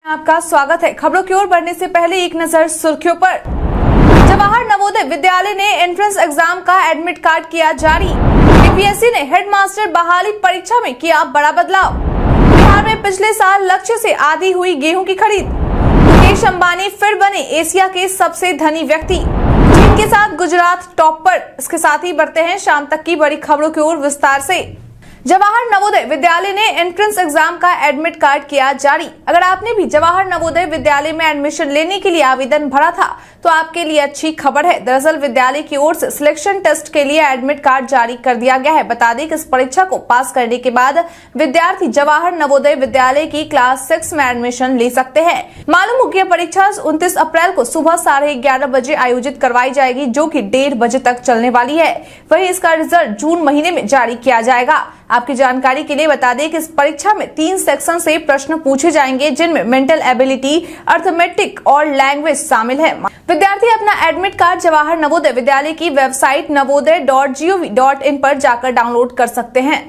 आपका स्वागत है। खबरों की ओर बढ़ने से पहले एक नजर सुर्खियों पर। जवाहर नवोदय विद्यालय ने एंट्रेंस एग्जाम का एडमिट कार्ड किया जारी। बीपीएससी ने हेडमास्टर बहाली परीक्षा में किया बड़ा बदलाव। बिहार में पिछले साल लक्ष्य से आधी हुई गेहूं की खरीद। मुकेश अंबानी फिर बने एशिया के सबसे धनी व्यक्ति। चीन के साथ गुजरात टॉप पर। इसके साथ ही बढ़ते हैं शाम तक की बड़ी खबरों की ओर विस्तार से। जवाहर नवोदय विद्यालय ने एंट्रेंस एग्जाम का एडमिट कार्ड किया जारी। अगर आपने भी जवाहर नवोदय विद्यालय में एडमिशन लेने के लिए आवेदन भरा था तो आपके लिए अच्छी खबर है। दरअसल विद्यालय की ओर से सिलेक्शन टेस्ट के लिए एडमिट कार्ड जारी कर दिया गया है। बता दें कि इस परीक्षा को पास करने के बाद विद्यार्थी जवाहर नवोदय विद्यालय की क्लास 6 में एडमिशन ले सकते हैं। मालूम हो कि परीक्षा 29 अप्रैल को सुबह 11:30 बजे आयोजित करवाई जाएगी, जो कि 1:30 बजे तक चलने वाली है। वहीं इसका रिजल्ट जून महीने में जारी किया जाएगा। आपकी जानकारी के लिए बता दें कि इस परीक्षा में 3 सेक्शन से प्रश्न पूछे जाएंगे, जिनमें मेंटल एबिलिटी, अर्थमेटिक और लैंग्वेज शामिल है। विद्यार्थी अपना एडमिट कार्ड जवाहर नवोदय विद्यालय की वेबसाइट navodaya.gov.in पर जाकर डाउनलोड कर सकते हैं।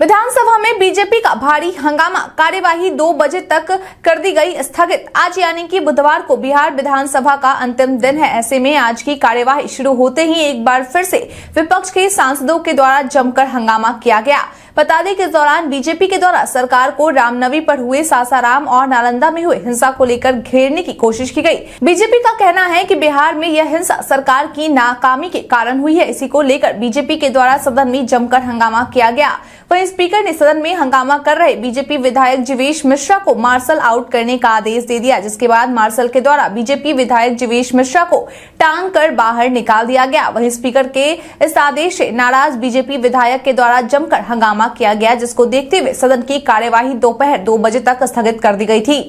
विधानसभा में बीजेपी का भारी हंगामा। कार्यवाही 2 बजे तक कर दी गई स्थगित। आज यानी कि बुधवार को बिहार विधानसभा का अंतिम दिन है। ऐसे में आज की कार्यवाही शुरू होते ही एक बार फिर से विपक्ष के सांसदों के द्वारा जमकर हंगामा किया गया। बता दें कि इस दौरान बीजेपी के द्वारा सरकार को रामनवमी पर हुए सासाराम और नालंदा में हुए हिंसा को लेकर घेरने की कोशिश की गई। बीजेपी का कहना है कि बिहार में यह हिंसा सरकार की नाकामी के कारण हुई है। इसी को लेकर बीजेपी के द्वारा सदन में जमकर हंगामा किया गया। वहीं स्पीकर ने सदन में हंगामा कर रहे बीजेपी विधायक जीवेश मिश्रा को मार्शल आउट करने का आदेश दे दिया, जिसके बाद मार्शल के द्वारा बीजेपी विधायक जीवेश मिश्रा को टांग कर बाहर निकाल दिया गया। वहीं स्पीकर के इस आदेश से नाराज बीजेपी विधायक के द्वारा जमकर हंगामा किया गया, जिसको देखते हुए सदन की कार्यवाही दोपहर 2 बजे तक स्थगित कर दी गई थी।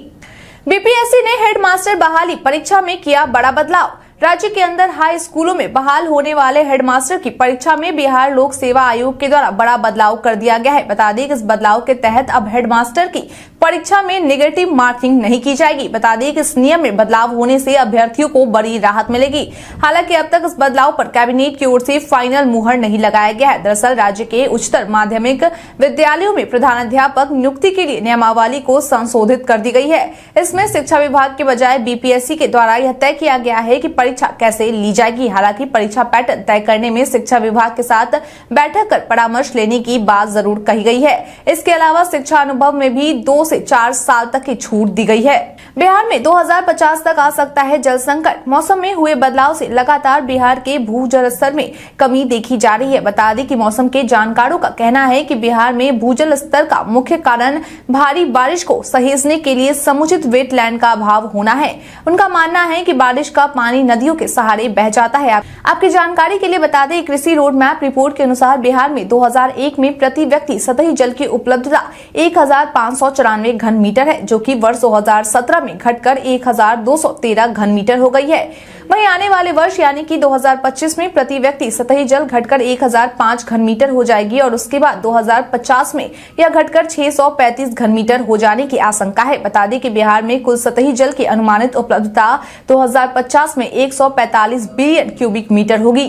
बीपीएससी ने हेडमास्टर बहाली परीक्षा में किया बड़ा बदलाव। राज्य के अंदर हाई स्कूलों में बहाल होने वाले हेडमास्टर की परीक्षा में बिहार लोक सेवा आयोग के द्वारा बड़ा बदलाव कर दिया गया है। बता दें कि इस बदलाव के तहत अब हेडमास्टर की परीक्षा में नेगेटिव मार्किंग नहीं की जाएगी। बता दें कि इस नियम में बदलाव होने से अभ्यर्थियों को बड़ी राहत मिलेगी। हालांकि अब तक इस बदलाव पर कैबिनेट की ओर से फाइनल मुहर नहीं लगाया गया है। दरअसल राज्य के उच्चतर माध्यमिक विद्यालयों में प्रधानाध्यापक नियुक्ति के लिए नियमावली को संशोधित कर दी गई है। इसमें शिक्षा विभाग के बजाय बीपीएससी के द्वारा यह तय किया गया है कि परीक्षा कैसे ली जाएगी। हालांकि परीक्षा पैटर्न तय करने में शिक्षा विभाग के साथ बैठक कर परामर्श लेने की बात जरूर कही गई है। इसके अलावा शिक्षा अनुभव में भी 2 से 4 साल तक की छूट दी गई है। बिहार में 2050 तक आ सकता है जल संकट। मौसम में हुए बदलाव से लगातार बिहार के भूजल स्तर में कमी देखी जा रही है। बता दें कि मौसम के जानकारों का कहना है कि बिहार में भूजल स्तर का मुख्य कारण भारी बारिश को सहेजने के लिए समुचित वेटलैंड का अभाव होना है। उनका मानना है कि बारिश का पानी नदियों के सहारे बह जाता है। आपकी जानकारी के लिए बता दें, कृषि रोड मैप रिपोर्ट के अनुसार बिहार में 2001 में प्रति व्यक्ति सतही जल की उपलब्धता 1594 घन मीटर है, जो कि वर्ष 2017 में घटकर 1213 घन मीटर हो गई है। वहीं आने वाले वर्ष यानी कि 2025 में प्रति व्यक्ति सतही जल घटकर 1005 घन मीटर हो जाएगी और उसके बाद 2050 में यह घटकर 635 घन मीटर हो जाने की आशंका है। बता दें कि बिहार में कुल सतही जल की अनुमानित उपलब्धता 2050 में 145 बिलियन क्यूबिक मीटर होगी।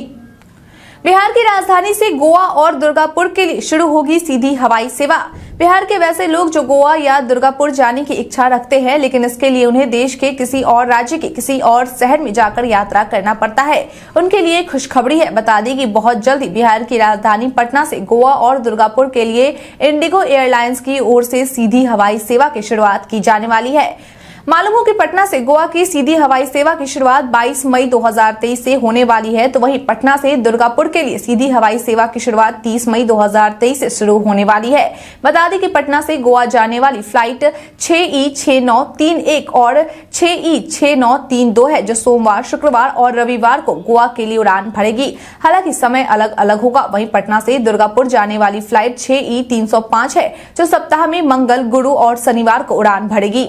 बिहार की राजधानी से गोवा और दुर्गापुर के लिए शुरू होगी सीधी हवाई सेवा। बिहार के वैसे लोग जो गोवा या दुर्गापुर जाने की इच्छा रखते हैं, लेकिन इसके लिए उन्हें देश के किसी और राज्य के किसी और शहर में जाकर यात्रा करना पड़ता है, उनके लिए खुशखबरी है। बता दें कि बहुत जल्दी बिहार की राजधानी पटना से गोवा और दुर्गापुर के लिए इंडिगो एयरलाइंस की ओर से सीधी हवाई सेवा की शुरुआत की जाने वाली है। मालूम हो कि पटना से गोवा की सीधी हवाई सेवा की शुरुआत 22 मई 2023 से होने वाली है, तो वहीं पटना से दुर्गापुर के लिए सीधी हवाई सेवा की शुरुआत 30 मई 2023 से शुरू होने वाली है। बता दें कि पटना से गोवा जाने वाली फ्लाइट 6E6931 और 6E6932 है, जो सोमवार, शुक्रवार और रविवार को गोवा के लिए उड़ान भरेगी। हालांकि समय अलग अलग होगा। वहीं पटना से दुर्गापुर जाने वाली फ्लाइट 6E305 है, जो सप्ताह में मंगल, गुरु और शनिवार को उड़ान भरेगी।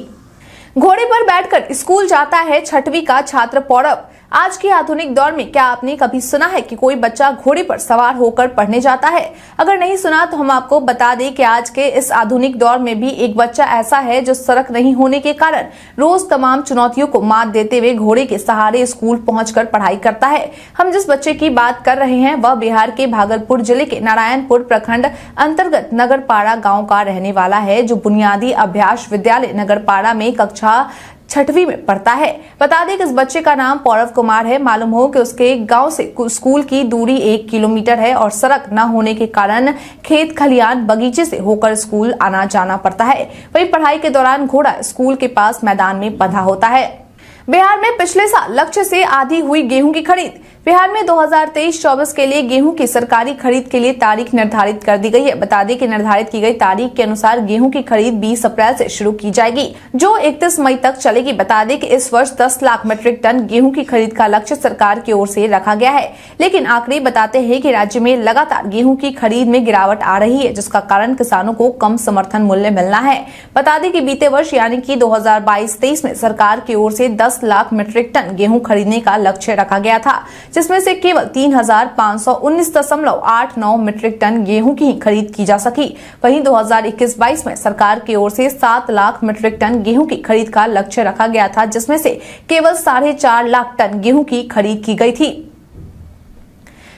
घोड़े पर बैठकर स्कूल जाता है 6वीं का छात्र पौरव। आज के आधुनिक दौर में क्या आपने कभी सुना है कि कोई बच्चा घोड़े पर सवार होकर पढ़ने जाता है? अगर नहीं सुना तो हम आपको बता दें कि आज के इस आधुनिक दौर में भी एक बच्चा ऐसा है जो सड़क नहीं होने के कारण रोज तमाम चुनौतियों को मात देते हुए घोड़े के सहारे स्कूल पहुंचकर पढ़ाई करता है। हम जिस बच्चे की बात कर रहे हैं वह बिहार के भागलपुर जिले के नारायणपुर प्रखंड अंतर्गत नगरपाड़ा गाँव का रहने वाला है, जो बुनियादी अभ्यास विद्यालय नगरपाड़ा में कक्षा 6वीं में पढ़ता है। बता दें कि इस बच्चे का नाम पौरव कुमार है। मालूम हो कि उसके गांव से स्कूल की दूरी 1 किलोमीटर है और सड़क न होने के कारण खेत खलियान बगीचे से होकर स्कूल आना जाना पड़ता है। वहीं पढ़ाई के दौरान घोड़ा स्कूल के पास मैदान में बंधा होता है। बिहार में पिछले साल लक्ष्य से आधी हुई गेहूं की खरीद। बिहार में 2023-24 के लिए गेहूं की सरकारी खरीद के लिए तारीख निर्धारित कर दी गई है। बता दें कि निर्धारित की गई तारीख के अनुसार गेहूं की खरीद 20 अप्रैल से शुरू की जाएगी, जो 31 मई तक चलेगी। बता दें कि इस वर्ष 10 लाख मीट्रिक टन गेहूं की खरीद का लक्ष्य सरकार की ओर से रखा गया है, लेकिन आंकड़े बताते हैं कि राज्य में लगातार गेहूं की खरीद में गिरावट आ रही है, जिसका कारण किसानों को कम समर्थन मूल्य मिलना है। बता दें कि बीते वर्ष यानी कि 2022-23 में सरकार की ओर से 10 लाख मीट्रिक टन गेहूं खरीदने का लक्ष्य रखा गया था, जिसमें से केवल 3,519.89 मीट्रिक टन गेहूं की खरीद की जा सकी। वहीं 2021-22 में सरकार की ओर से 7 लाख मीट्रिक टन गेहूं की खरीद का लक्ष्य रखा गया था, जिसमें से केवल 4.5 लाख टन गेहूं की खरीद की गई थी।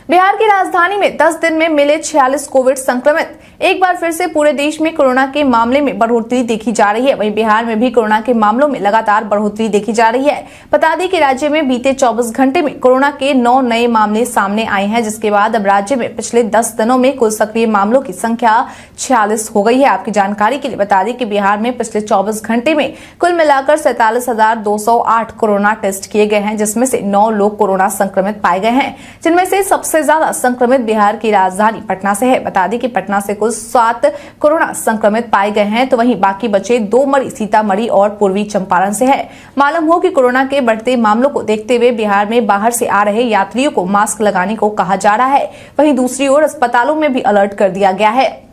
बिहार की राजधानी में 10 दिन में मिले 46 कोविड संक्रमित। एक बार फिर से पूरे देश में कोरोना के मामले में बढ़ोतरी देखी जा रही है। वहीं बिहार में भी कोरोना के मामलों में लगातार बढ़ोतरी देखी जा रही है। बता दें कि राज्य में बीते 24 घंटे में कोरोना के 9 नए मामले सामने आए हैं, जिसके बाद अब राज्य में पिछले 10 दिनों में कुल सक्रिय मामलों की संख्या 46 हो गई है। आपकी जानकारी के लिए बता दें कि बिहार में पिछले 24 घंटे में कुल मिलाकर 47,208 कोरोना टेस्ट किए गए हैं, जिसमें से 9 लोग कोरोना संक्रमित पाए गए हैं, जिनमें से सबसे ज्यादा संक्रमित बिहार की राजधानी पटना से है। बता दें कि पटना से कुल 7 कोरोना संक्रमित पाए गए हैं, तो वहीं बाकी बचे 2 मरीज सीतामढ़ी और पूर्वी चंपारण से है। मालूम हो कि कोरोना के बढ़ते मामलों को देखते हुए बिहार में बाहर से आ रहे यात्रियों को मास्क लगाने को कहा जा रहा है। वहीं दूसरी ओर अस्पतालों में भी अलर्ट कर दिया गया है।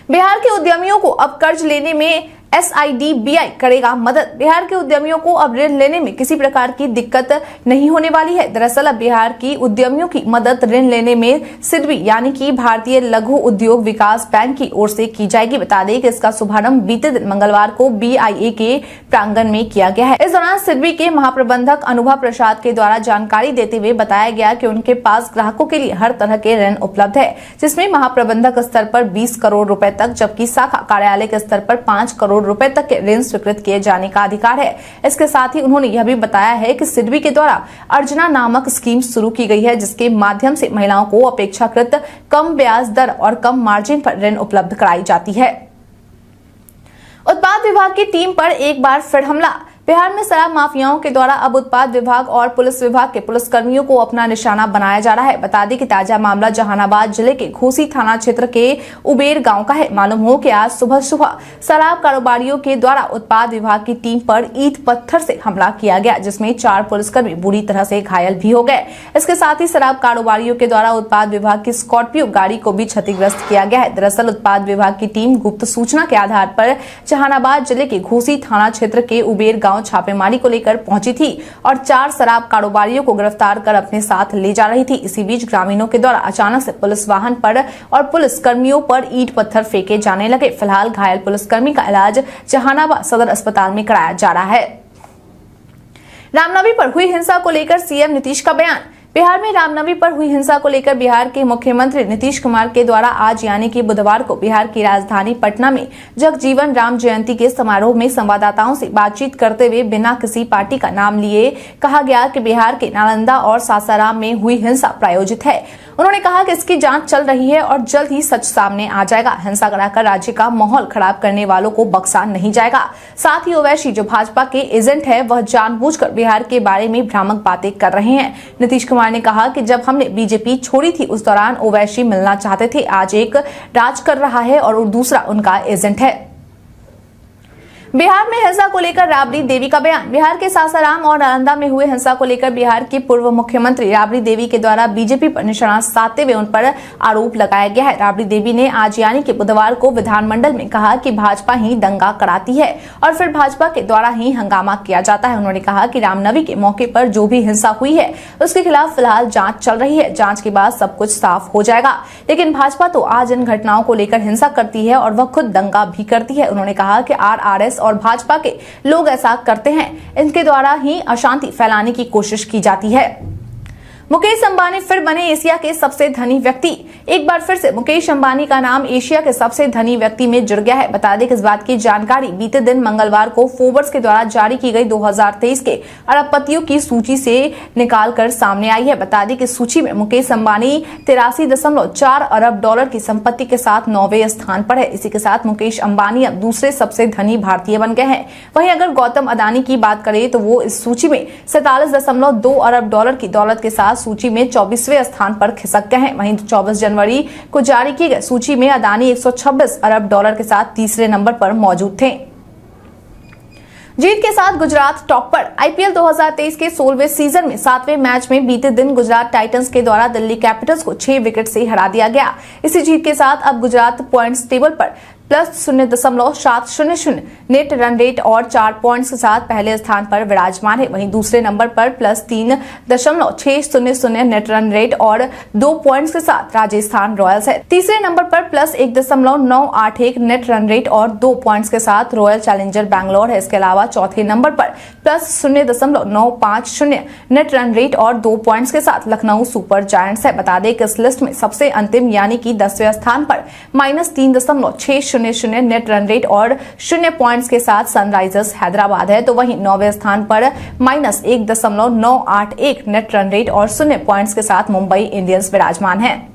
बिहार के उद्यमियों को अब कर्ज लेने में SIDBI करेगा मदद। बिहार के उद्यमियों को अब ऋण लेने में किसी प्रकार की दिक्कत नहीं होने वाली है। दरअसल अब बिहार की उद्यमियों की मदद ऋण लेने में SIDBI यानी कि भारतीय लघु उद्योग विकास बैंक की ओर से की जाएगी। बता दें कि इसका शुभारंभ बीते दिन मंगलवार को BIA के प्रांगण में किया गया है। इस दौरान SIDBI के महाप्रबंधक अनुभव प्रसाद के द्वारा जानकारी देते हुए बताया गया कि उनके पास ग्राहकों के लिए हर तरह के ऋण उपलब्ध है, जिसमें महाप्रबंधक स्तर पर 20 करोड़ रुपए तक, जबकि शाखा कार्यालय के स्तर पर 5 करोड़ रुपए तक के ऋण स्वीकृत किए जाने का अधिकार है। इसके साथ ही उन्होंने यह भी बताया है कि SIDBI के द्वारा अर्जना नामक स्कीम शुरू की गई है, जिसके माध्यम से महिलाओं को अपेक्षाकृत कम ब्याज दर और कम मार्जिन पर ऋण उपलब्ध कराई जाती है। उत्पाद विभाग की टीम पर एक बार फिर हमला। बिहार में शराब माफियाओं के द्वारा अब उत्पाद विभाग और पुलिस विभाग के पुलिसकर्मियों को अपना निशाना बनाया जा रहा है। बता दें कि ताजा मामला जहानाबाद जिले के घोसी थाना क्षेत्र के उबेर गांव का है। मालूम हो कि आज सुबह सुबह शराब कारोबारियों के द्वारा उत्पाद विभाग की टीम पर ईंट पत्थर से हमला किया गया, जिसमें 4 पुलिसकर्मी बुरी तरह से घायल भी हो गए। इसके साथ ही शराब कारोबारियों के द्वारा उत्पाद विभाग की स्कॉर्पियो गाड़ी को भी क्षतिग्रस्त किया गया है। दरअसल उत्पाद विभाग की टीम गुप्त सूचना के आधार पर जहानाबाद जिले के घोसी थाना क्षेत्र के उबेर गांव छापेमारी को लेकर पहुंची थी और 4 शराब कारोबारियों को गिरफ्तार कर अपने साथ ले जा रही थी। इसी बीच ग्रामीणों के द्वारा अचानक से पुलिस वाहन पर और पुलिस कर्मियों पर ईंट पत्थर फेंके जाने लगे। फिलहाल घायल पुलिसकर्मी का इलाज जहानाबाद सदर अस्पताल में कराया जा रहा है। रामनवमी पर हुई हिंसा को लेकर सीएम नीतीश का बयान। बिहार में रामनवमी पर हुई हिंसा को लेकर बिहार के मुख्यमंत्री नीतीश कुमार के द्वारा आज यानी कि बुधवार को बिहार की राजधानी पटना में जगजीवन राम जयंती के समारोह में संवाददाताओं से बातचीत करते हुए बिना किसी पार्टी का नाम लिए कहा गया कि बिहार के नालंदा और सासाराम में हुई हिंसा प्रायोजित है। उन्होंने कहा कि इसकी जांच चल रही है और जल्द ही सच सामने आ जाएगा। हिंसा कराकर राज्य का माहौल खराब करने वालों को बख्शा नहीं जाएगा। साथ ही ओवैसी जो भाजपा के एजेंट है, वह जानबूझकर बिहार के बारे में भ्रामक बातें कर रहे हैं। नीतीश कुमार ने कहा कि जब हमने बीजेपी छोड़ी थी उस दौरान ओवैसी मिलना चाहते थे। आज एक राज कर रहा है और दूसरा उनका एजेंट है। बिहार में हिंसा को लेकर राबड़ी देवी का बयान। बिहार के सासाराम और नालंदा में हुए हिंसा को लेकर बिहार की पूर्व मुख्यमंत्री राबड़ी देवी के द्वारा बीजेपी पर निशाना साधते हुए उन पर आरोप लगाया गया है। राबड़ी देवी ने आज यानी कि बुधवार को विधानमंडल में कहा कि भाजपा ही दंगा कराती है और फिर भाजपा के द्वारा ही हंगामा किया जाता है। उन्होंने कहा कि रामनवमी के मौके पर जो भी हिंसा हुई है उसके खिलाफ फिलहाल जांच चल रही है, जांच के बाद सब कुछ साफ हो जाएगा। लेकिन भाजपा तो आज इन घटनाओं को लेकर हिंसा करती है और वह खुद दंगा भी करती है। उन्होंने कहा कि आरआरएस और भाजपा के लोग ऐसा करते हैं, इनके द्वारा ही अशांति फैलाने की कोशिश की जाती है। मुकेश अंबानी फिर बने एशिया के सबसे धनी व्यक्ति। एक बार फिर से मुकेश अंबानी का नाम एशिया के सबसे धनी व्यक्ति में जुड़ गया है। बता दें कि इस बात की जानकारी बीते दिन मंगलवार को फोर्ब्स के द्वारा जारी की गई 2023 के अरबपतियों की सूची से निकालकर सामने आई है। बता दें कि सूची में मुकेश अंबानी 83.4 अरब डॉलर की संपत्ति के साथ 9वें स्थान पर है। इसी के साथ मुकेश अंबानी अब दूसरे सबसे धनी भारतीय बन गए हैं। वहीं अगर गौतम अडानी की बात करें तो वो इस सूची में 47.2 अरब डॉलर की दौलत के साथ सूची में 24वें स्थान पर खिसक गए हैं। वहीं 24 जनवरी को जारी की गई सूची में अडानी 126 अरब डॉलर के साथ तीसरे नंबर पर मौजूद थे। जीत के साथ गुजरात टॉप पर। आईपीएल 2023 के 16वें सीजन में 7वें मैच में बीते दिन गुजरात टाइटंस के द्वारा दिल्ली कैपिटल्स को 6 विकेट से हरा दिया गया। इसी जीत के साथ अब गुजरात पॉइंट्स टेबल पर +0.700 नेट रन रेट और 4 पॉइंट्स के साथ पहले स्थान पर विराजमान है। वहीं दूसरे नंबर पर +3.600 नेट रन रेट और 2 पॉइंट्स के साथ राजस्थान रॉयल्स है। तीसरे नंबर पर +1.981 नेट रन रेट और 2 पॉइंट्स के साथ रॉयल चैलेंजर बैंगलोर है। इसके अलावा चौथे नंबर पर +0.950 नेट रन रेट और 2 पॉइंट्स के साथ लखनऊ सुपर जायंट्स है। बता दें कि इस लिस्ट में सबसे अंतिम यानी कि 10वें स्थान पर -3.600 नेट रन रेट और 0 पॉइंट्स के साथ सनराइजर्स हैदराबाद है। तो वहीं 9वें स्थान पर -1.981 नेट रन रेट और 0 पॉइंट्स के साथ मुंबई इंडियंस विराजमान है।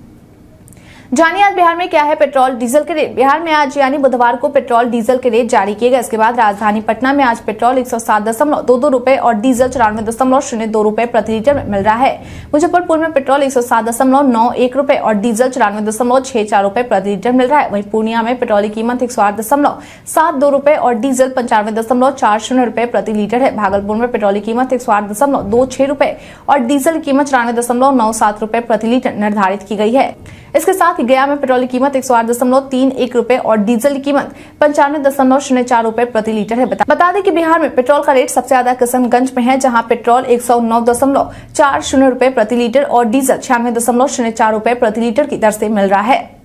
जानिए आज बिहार में क्या है पेट्रोल डीजल के रेट। बिहार में आज यानी बुधवार को पेट्रोल डीजल के रेट जारी किए गए। इसके बाद राजधानी पटना में आज पेट्रोल 107.22 रुपए और डीजल 94.02 रुपए प्रति लीटर में मिल रहा है। मुजफ्फरपुर में पेट्रोल 107.91 रुपए और डीजल 94.64 रुपए प्रति लीटर मिल रहा है। वहीं पूर्णिया में पेट्रोल की कीमत 108.72 रुपए और डीजल 95.40 रुपए प्रति लीटर है। भागलपुर में पेट्रोल की कीमत 108.26 रुपए और डीजल की कीमत 94.97 रुपए प्रति लीटर निर्धारित की गई है। इसके साथ ही गया में पेट्रोल की कीमत 108.31 रुपए और डीजल की कीमत 95.04 रुपए प्रति लीटर है। बता दें कि बिहार में पेट्रोल का रेट सबसे ज्यादा किशनगंज में है, जहां पेट्रोल 109.40 रुपए प्रति लीटर और डीजल 96.04 रुपए प्रति लीटर की दर से मिल रहा है।